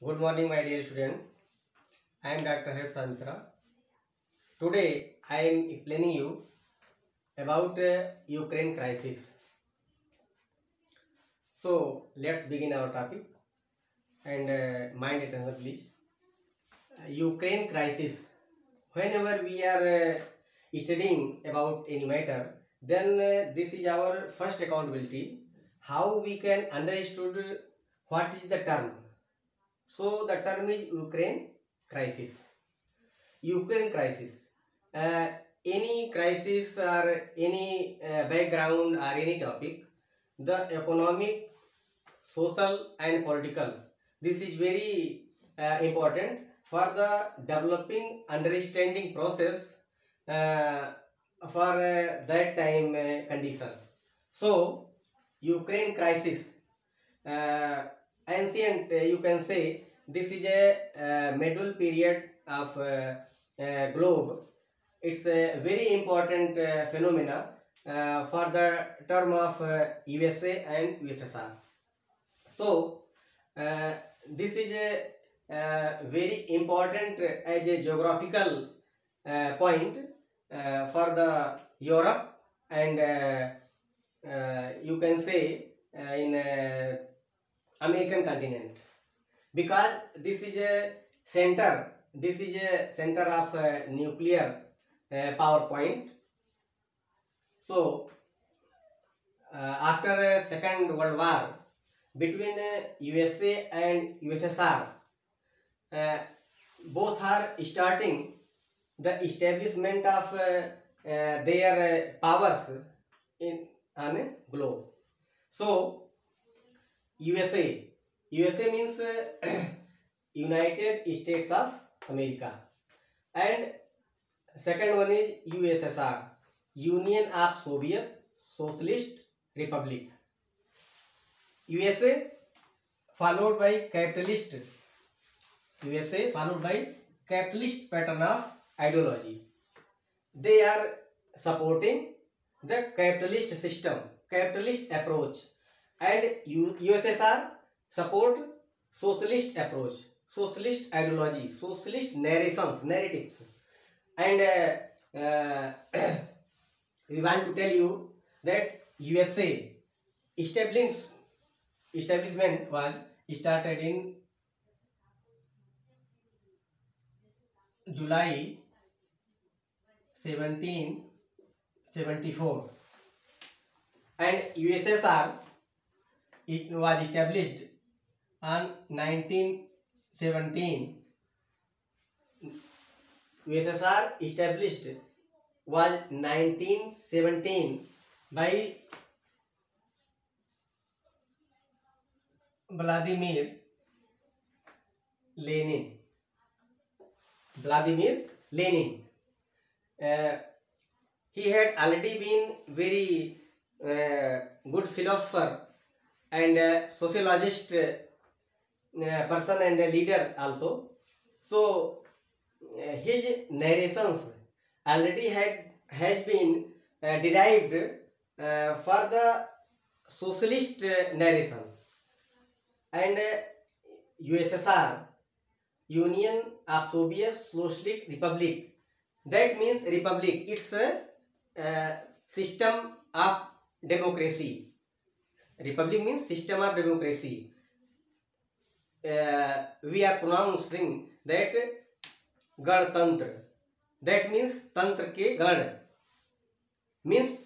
Good morning, my dear student. I am Dr. Harshad Mishra. Today, I am explaining you about Ukraine crisis. So, let's begin our topic and mind attention, please. Ukraine crisis. Whenever we are studying about any matter, then this is our first accountability. How we can understood what is the term. So, the term is Ukraine crisis. Ukraine crisis. Uh, any crisis or any background or any topic, the economic, social and political, this is very important for the developing understanding process uh, for that time condition. So, Ukraine crisis, uh, ancient, you can say, this is a middle period of globe. It's a very important phenomena for the term of USA and USSR. So, uh, this is a very important as a geographical point for the Europe and you can say in American continent, because this is a center of nuclear power point. So after Second World War between USA and USSR, uh, both are starting the establishment of their powers in on a globe. So USA means United States of America, and second one is USSR, Union of Soviet Socialist Republic. USA followed by capitalist, USA followed by capitalist pattern of ideology. They are supporting the capitalist system, capitalist approach, and USSR support socialist approach, socialist ideology, socialist narratives. And we want to tell you that USA establishment was started in July 1774, and USSR it was established on 1917. USSR established was 1917 by Vladimir Lenin. Vladimir Lenin. He had already been very good philosopher and sociologist person and a leader also. So his narrations already has been derived for the socialist narration, and USSR, Union of Soviet Socialist Republic, that means republic. It's a system of democracy. Republic means system of democracy. We are pronouncing that Ganatantra. That means tantra ke gan, means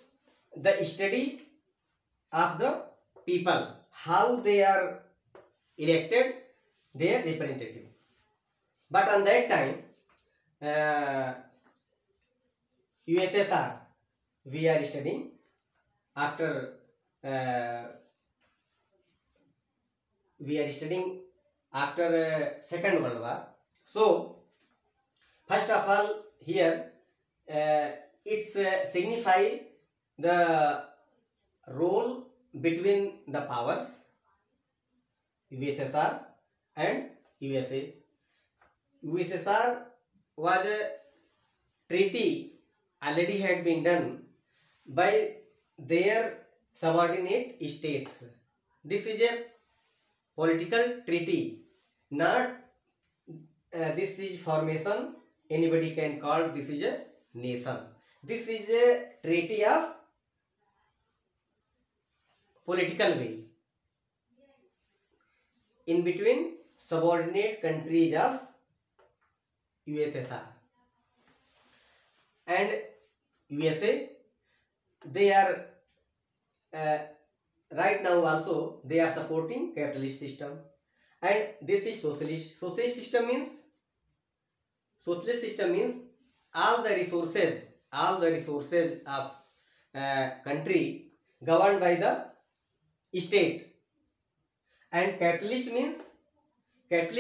the study of the people, how they are elected their representative. But on that time, USSR, we are studying after Second World War. So first of all, here it's signify the role between the powers USSR and USA. USSR was a treaty already had been done by their subordinate states. This is a political treaty not this is formation, anybody can call this is a nation. This is a treaty of political way in between subordinate countries of USSR and USA. They are right now also they are supporting capitalist system, and this is socialist. Socialist system means all the resources of country governed by the state, and capitalist means wherever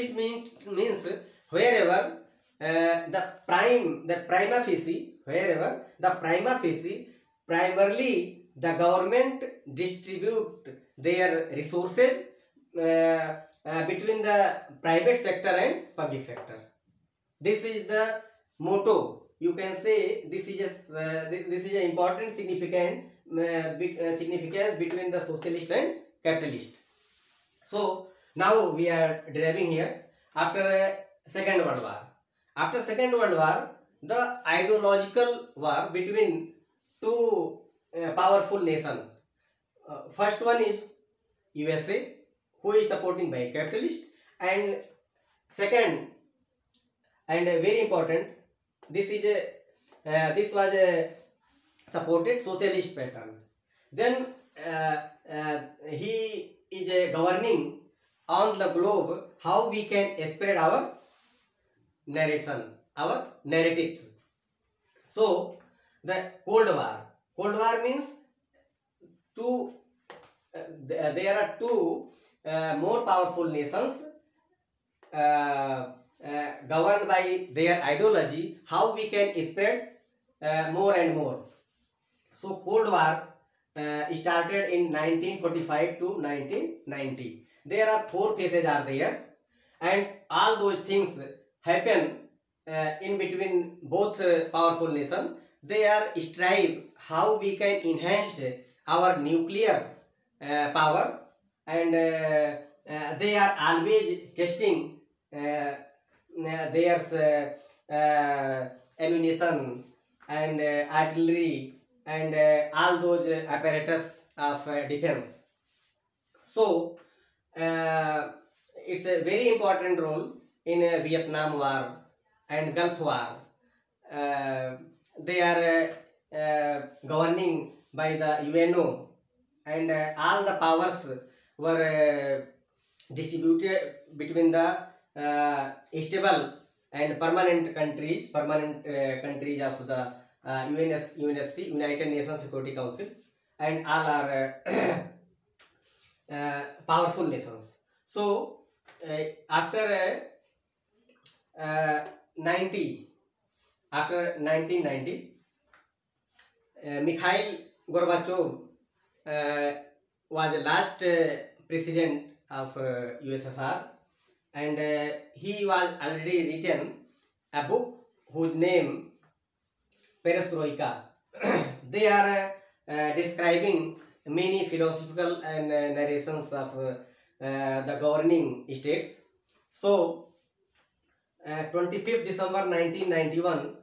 the prima facie, primarily the government distribute their resources between the private sector and public sector. This is the motto. You can say this is an important significance between the socialist and capitalist. So now we are deriving here after Second World War. After Second World War, the ideological war between two powerful nations. First one is USA, who is supporting by capitalist, and second, and very important, this was a supported socialist pattern. Then he is governing on the globe how we can spread our narratives. So the Cold War means there are two more powerful nations governed by their ideology, how we can spread more and more. So Cold War started in 1945 to 1990. There are 4 phases are there, and all those things happen in between both powerful nations. They are strive how we can enhance our nuclear power, and they are always testing their ammunition and artillery and all those apparatus of defense. So it's a very important role in Vietnam War and Gulf War. They are governing by the UNO, and all the powers were distributed between the stable and permanent countries of the UNSC, United Nations Security Council, and all are powerful nations. So after 1990, Mikhail Gorbachev was the last president of USSR, and he was already written a book whose name Perestroika. They are describing many philosophical and narrations of the governing states. So 25th December 1991,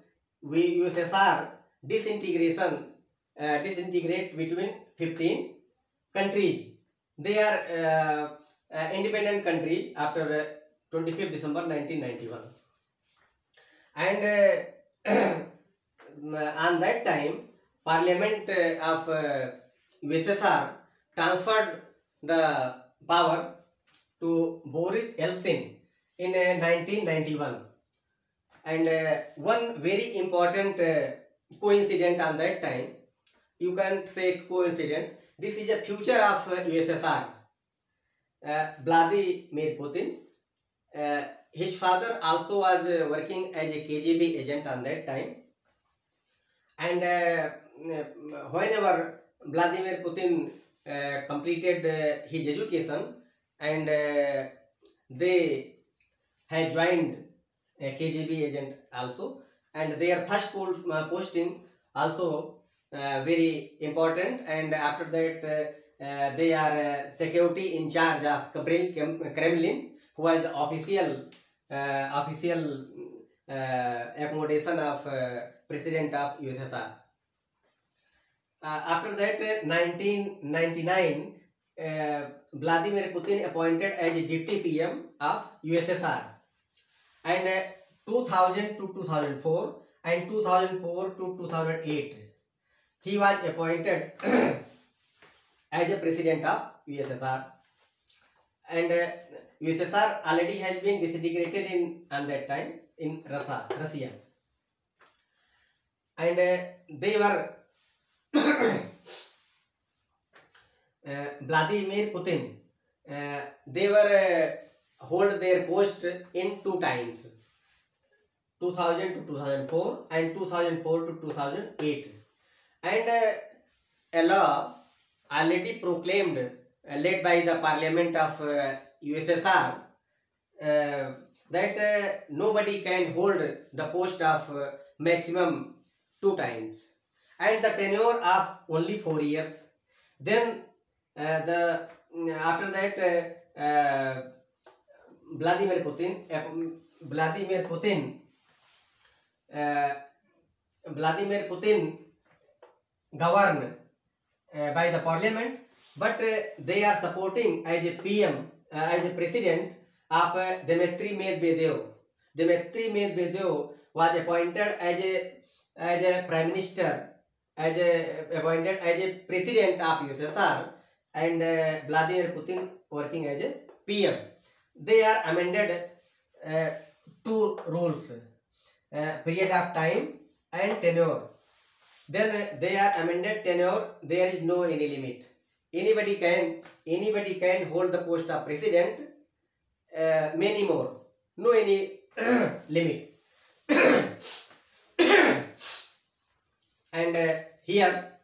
USSR disintegrate between 15 countries. They are independent countries after 25th December 1991, and on that time Parliament of USSR transferred the power to Boris Yeltsin in 1991, and one very important coincidence on that time, you can say coincidence, this is a future of USSR. Vladimir Putin, his father also was working as a KGB agent on that time, and whenever Vladimir Putin completed his education, and they had joined a KGB agent also, and their first posting also very important, and after that they are security in charge of Kremlin. who was the official accommodation of president of USSR. After that, 1999, Vladimir Putin appointed as deputy PM of USSR, and 2000 to 2004 and 2004 to 2008 he was appointed as a president of USSR, and USSR already has been disintegrated on that time in Russia, and they were Vladimir Putin. They were hold their post in 2 times, 2000 to 2004 and 2004 to 2008, and a law already proclaimed, led by the Parliament of USSR, that nobody can hold the post of maximum 2 times, and the tenure of only 4 years. Then after that, Vladimir Putin governed by the parliament, but they are supporting as a PM, as a president of Dmitry Medvedev. Dmitry Medvedev was appointed as a prime minister, appointed as a president of USSR, and Vladimir Putin working as a PM. They are amended 2 rules, period of time and tenure. Then they are amended tenure. There is no any limit. Anybody can hold the post of president many more. No any limit. And here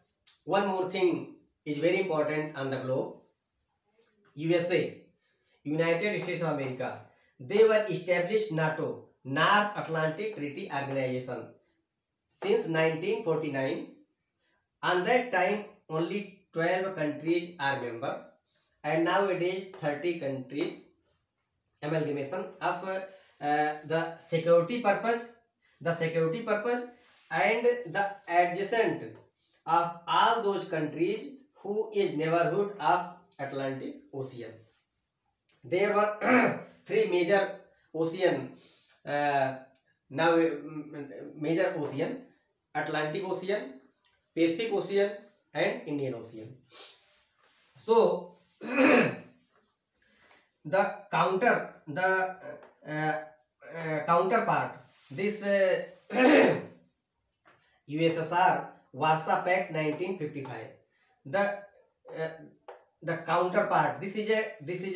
one more thing is very important on the globe. USA, United States of America, they were established NATO, North Atlantic Treaty Organization, since 1949. On that time, only 12 countries are member, and nowadays 30 countries. Amalgamation of the security purpose, and the adjacent of all those countries who is neighborhood of Atlantic Ocean. There were 3 major ocean, major ocean: Atlantic Ocean, Pacific Ocean, and Indian Ocean. So the counterpart, this USSR Warsaw Pact 1955. The counterpart. This is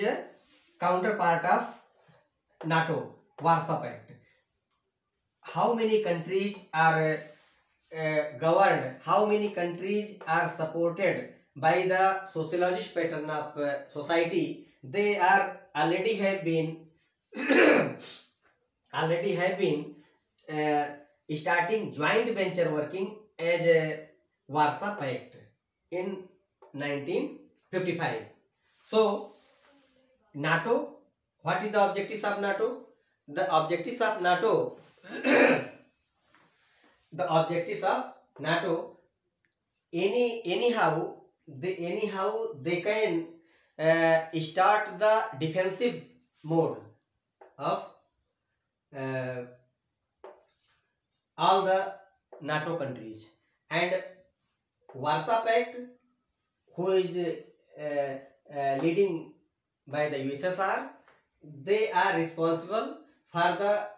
a counterpart of NATO, Warsaw Pact. How many countries are governed? How many countries are supported by the sociologist pattern of society? They are already have been starting joint venture working as a Warsaw Pact in 1955. So NATO, what is the objectives of NATO? The objectives of NATO anyhow they can start the defensive mode of all the NATO countries, and Warsaw Pact, who is leading by the USSR, they are responsible for the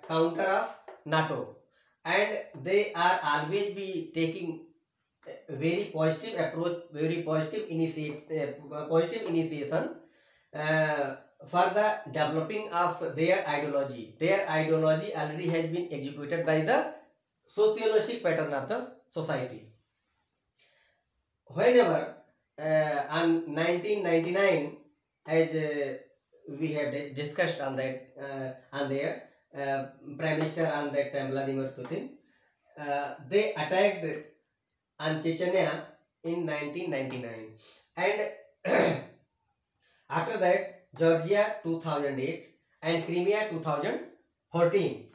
counter of NATO, and they are always be taking a very positive approach, very positive initiation for the developing of their ideology. Their ideology already has been executed by the socialistic pattern of the society. Whenever on 1999, as we have discussed on that, on their Prime Minister on that time, Vladimir Putin, they attacked on Chechnya in 1999, and after that Georgia 2008, and Crimea 2014.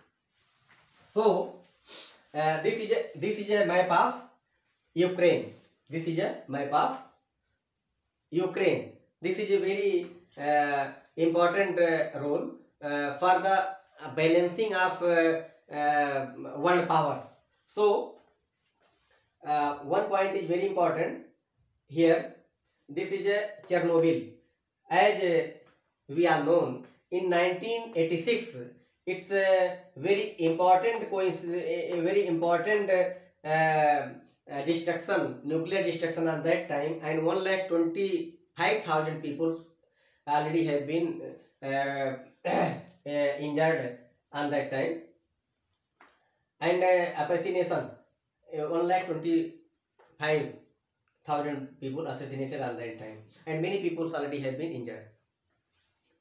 So this is a map of Ukraine. This is a map of Ukraine. This is a very important role for the balancing of world power. So one point is very important here. This is a Chernobyl. As we are known, in 1986, it's a very important destruction, nuclear destruction at that time, and 1,25,000 people already have been injured on that time, and assassination, 1,25,000 people assassinated on that time, and many people already have been injured.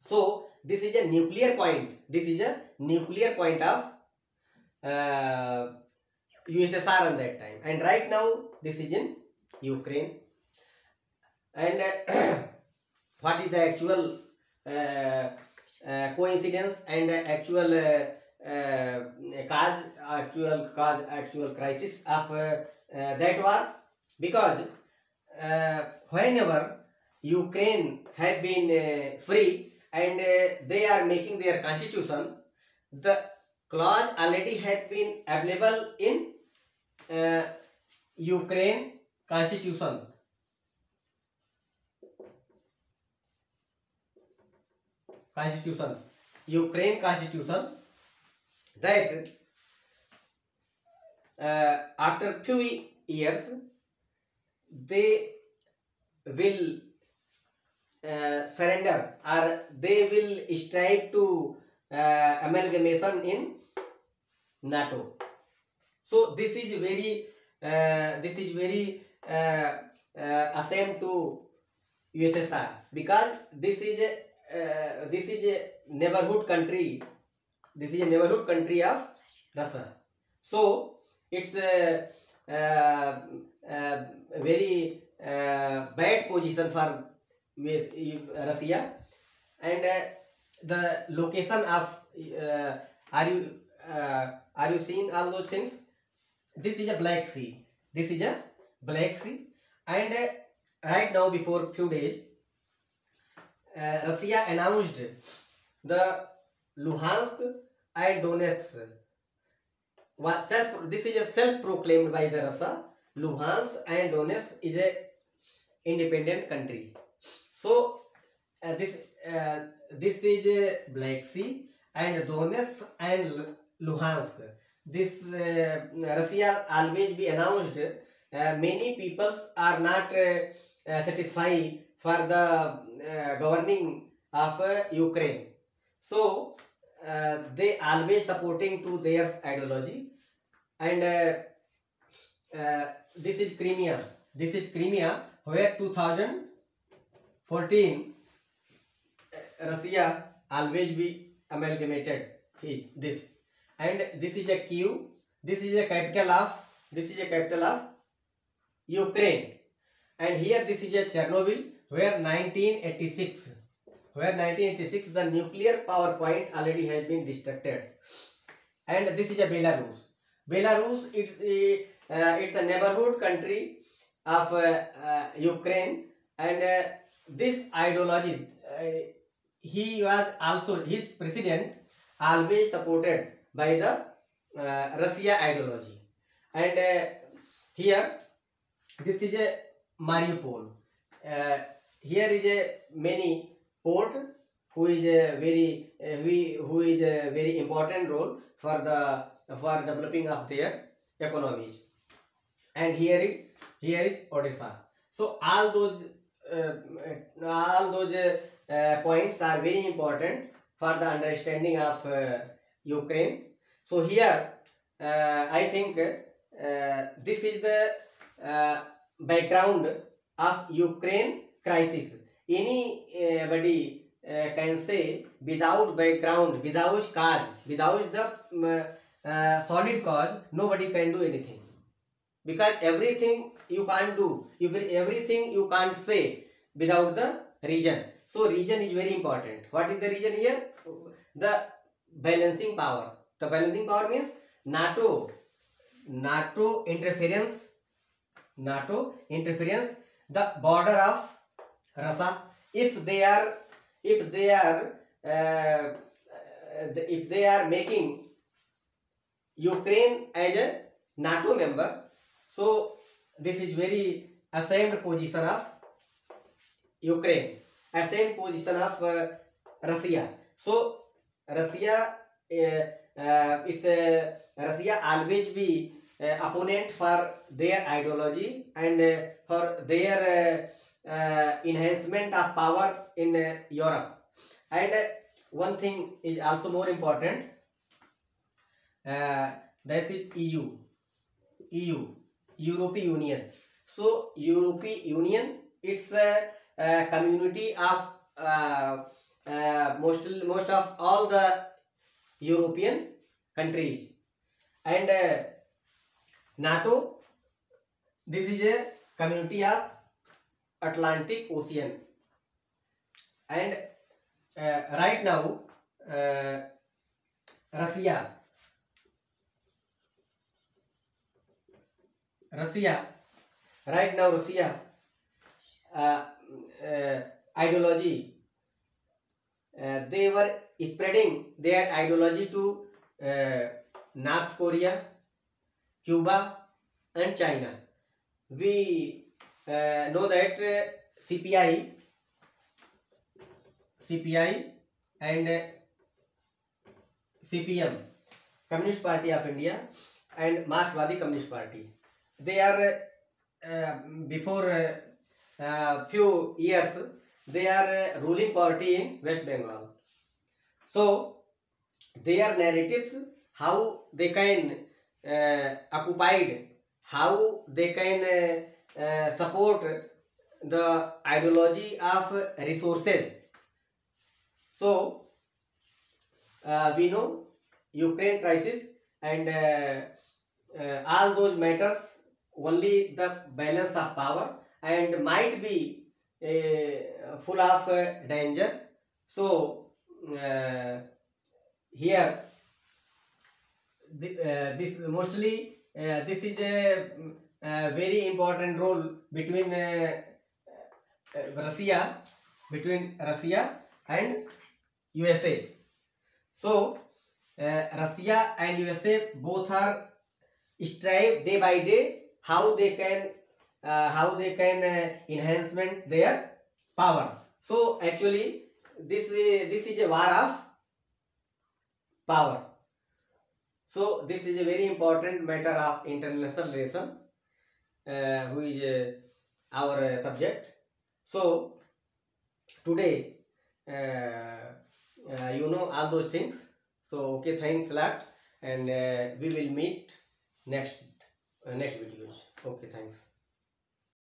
So this is a nuclear point. This is a nuclear point of USSR on that time, and right now this is in Ukraine. And what is the actual coincidence and actual actual crisis of that war? Because whenever Ukraine had been free and they are making their constitution, the clause already had been available in Ukraine constitution. Ukraine constitution, that after few years they will surrender, or they will strive to amalgamation in NATO. So this is very ashamed to USSR, because this is a neighborhood country. This is a neighborhood country of Russia. So it's a very bad position for Russia. And the location of are you seeing all those things? This is a Black Sea. This is a Black Sea, and right now, before few days, Russia announced the Luhansk and Donetsk. This is a self-proclaimed by the Russia. Luhansk and Donetsk is a independent country. So this is a Black Sea, and Donetsk and Luhansk. This Russia always be announced. Many peoples are not satisfied for the governing of Ukraine. So they always supporting to their ideology. And this is Crimea. This is Crimea, where 2014 Russia always be amalgamated this. And this is a Kyiv. This is a capital of Ukraine. And here this is a Chernobyl, where 1986 the nuclear power point already has been destructed. And this is a Belarus. Belarus, it's a neighborhood country of Ukraine, and this ideology, his president always supported by the Russia ideology. And here this is a Mariupol. Here is a many port who is a very important role for developing of their economies. And here is Odisha. So all those points are very important for the understanding of Ukraine. So here I think this is the background of Ukraine crisis. Anybody can say without background, without cause, without the solid cause, nobody can do anything. Because everything you can't do, everything you can't say without the reason. So region is very important. What is the region here? The balancing power. The balancing power means NATO interference. NATO interference. The border of Russia. If they are making Ukraine as a NATO member, so this is very ashamed position of Ukraine, ashamed position of Russia. So Russia, Russia always be opponent for their ideology and for their enhancement of power in Europe. And one thing is also more important. That is EU, European Union. So European Union, it's a community of most of all the European countries, and NATO, this is a community of Atlantic Ocean. And right now Russia ideology, they were spreading their ideology to North Korea, Cuba and China. We know that CPI and CPM, Communist Party of India, and Marxwadi Communist Party, they are before few years they are ruling party in West Bengal. So their narratives, how they can occupied, how they can support the ideology of resources. So we know Ukraine crisis and all those matters, only the balance of power and might be full of danger. So here this mostly this is a very important role between Russia and USA. So Russia and USA both are strive day by day how they can enhancement their power. So actually this is a war of power. So this is a very important matter of international relation, who is our subject. So today you know all those things. So okay, thanks a lot, and we will meet next videos. Okay, thanks.